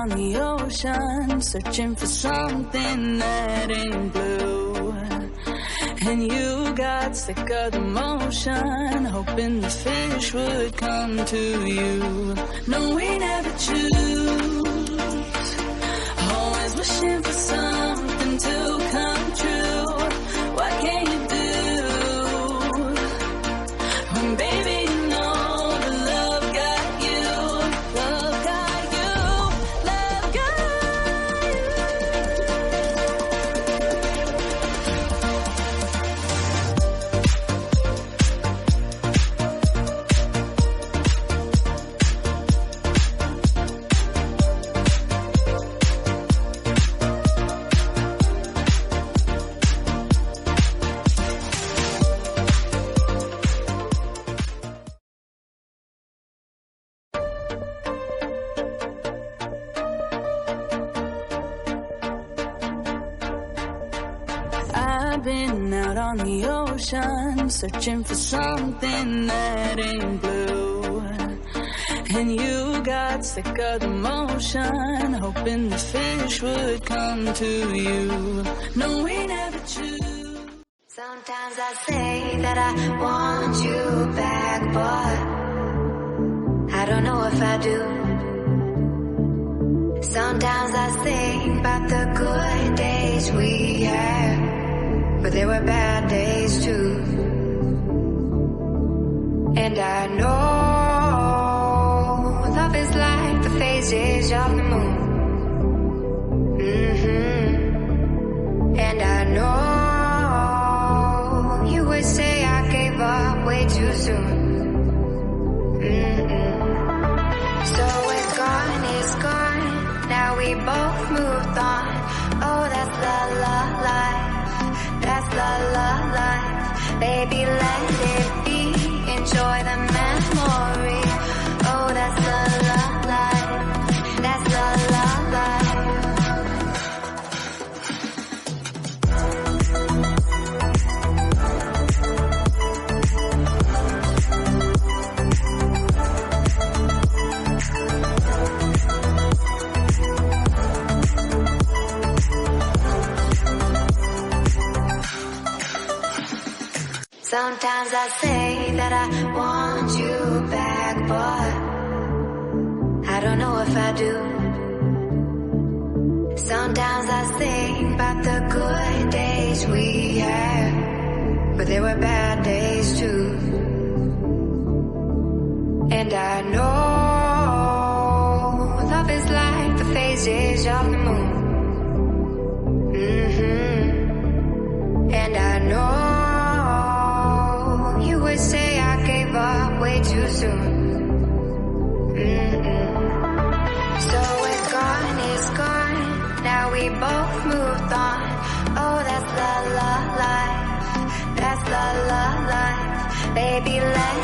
on the ocean, searching for something that ain't blue. And you got sick of the motion, hoping the fish would come to you. No, we never choose, always wishing for something to come true. What can you do when, baby, you know the love got you, love got you, love got been out on the ocean, searching for something that ain't blue. And you got sick of the motion, hoping the fish would come to you. No, we never choose. Sometimes I say that I want you back, but I don't know if I do. Sometimes I think about the good days we had, but there were bad days too. And I know love is like the phases of the moon. And I know you would say I gave up way too soon. So it's gone, it's gone. Now we both moved on. Oh, that's la la life. That's la la life. Baby, let it be. Enjoy the memory. Oh, that's la la life. That's la la life. Sometimes I say that I want you back, but I don't know if I do. Sometimes I think about the good days we had, but there were bad days too. And I know love is like the phases of the moon. And I know you would say I gave up way too soon. So it's gone, it's gone. Now we both moved on. Oh, that's la la life. That's la la life. Baby, let